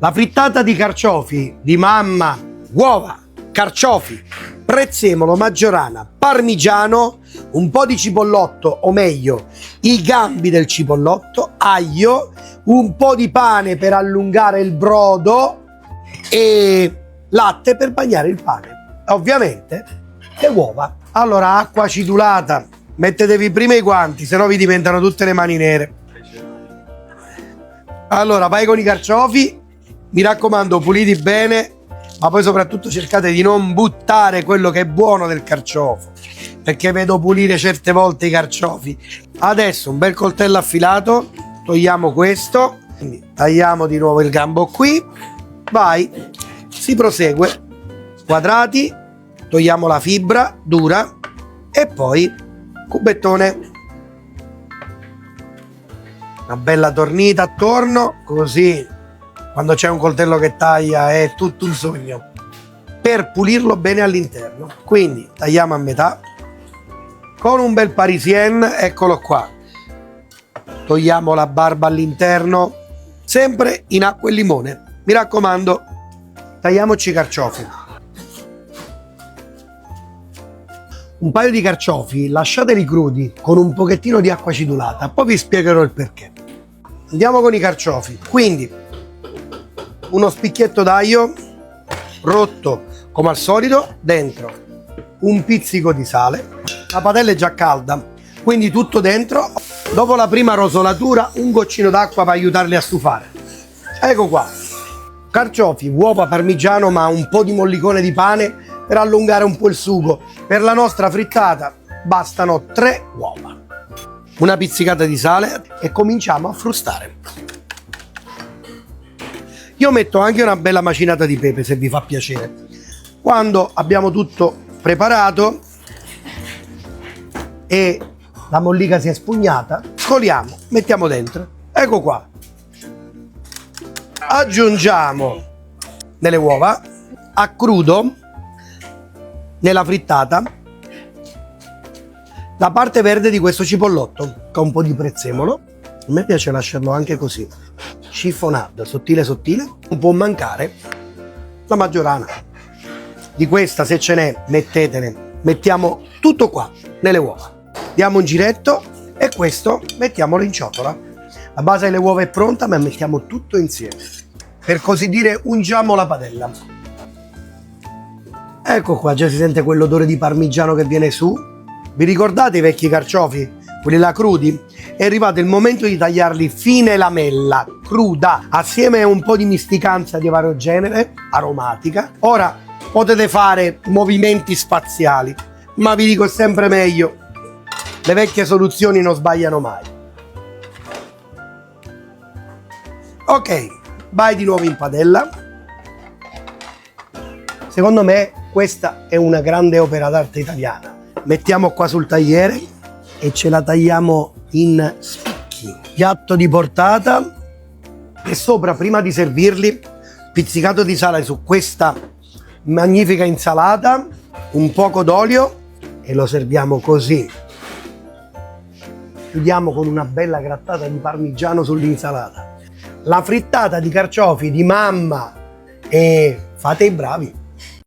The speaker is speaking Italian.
La frittata di carciofi di mamma, uova, carciofi, prezzemolo, maggiorana, parmigiano, un po' di cipollotto, o meglio, i gambi del cipollotto, aglio, un po' di pane per allungare il brodo e latte per bagnare il pane. Ovviamente le uova. Allora, acqua acidulata, mettetevi prima i guanti, se no vi diventano tutte le mani nere. Allora, vai con i carciofi, mi raccomando, puliti bene, ma poi soprattutto cercate di non buttare quello che è buono del carciofo, perché vedo pulire certe volte i carciofi. Adesso un bel coltello affilato, togliamo questo, quindi tagliamo di nuovo il gambo qui, vai, si prosegue, quadrati, togliamo la fibra dura e poi cubettone. Una bella tornita attorno, così quando c'è un coltello che taglia è tutto un sogno, per pulirlo bene all'interno. Quindi tagliamo a metà con un bel parisien, eccolo qua, togliamo la barba all'interno, sempre in acqua e limone, mi raccomando, tagliamoci i carciofi. Un paio di carciofi lasciateli crudi con un pochettino di acqua acidulata, poi vi spiegherò il perché. Andiamo con i carciofi, quindi uno spicchietto d'aglio rotto come al solito, dentro un pizzico di sale, la padella è già calda, quindi tutto dentro. Dopo la prima rosolatura un goccino d'acqua per aiutarli a stufare. Ecco qua, carciofi, uova, parmigiano, ma un po' di mollicone di pane per allungare un po' il sugo. Per la nostra frittata bastano 3 uova, una pizzicata di sale e cominciamo a frustare. Io metto anche una bella macinata di pepe se vi fa piacere. Quando abbiamo tutto preparato e la mollica si è spugnata, scoliamo, mettiamo dentro. Ecco qua. Aggiungiamo delle uova a crudo nella frittata, la parte verde di questo cipollotto con un po' di prezzemolo. A me piace lasciarlo anche così, chiffonado, sottile sottile. Non può mancare la maggiorana. Di questa, se ce n'è, mettetene. Mettiamo tutto qua nelle uova, diamo un giretto e questo mettiamolo in ciotola. La base delle uova è pronta, ma mettiamo tutto insieme, per così dire ungiamo la padella. Ecco qua, già si sente quell'odore di parmigiano che viene su. Vi ricordate i vecchi carciofi? Quelli là crudi? È arrivato il momento di tagliarli fine lamella, cruda, assieme a un po' di misticanza di vario genere, aromatica. Ora potete fare movimenti spaziali, ma vi dico sempre meglio, le vecchie soluzioni non sbagliano mai. Ok, vai di nuovo in padella. Secondo me questa è una grande opera d'arte italiana. Mettiamo qua sul tagliere e ce la tagliamo in spicchi. Piatto di portata e sopra, prima di servirli, pizzicato di sale su questa magnifica insalata, un poco d'olio e lo serviamo così. Chiudiamo con una bella grattata di parmigiano sull'insalata. La frittata di carciofi di mamma, e fate i bravi.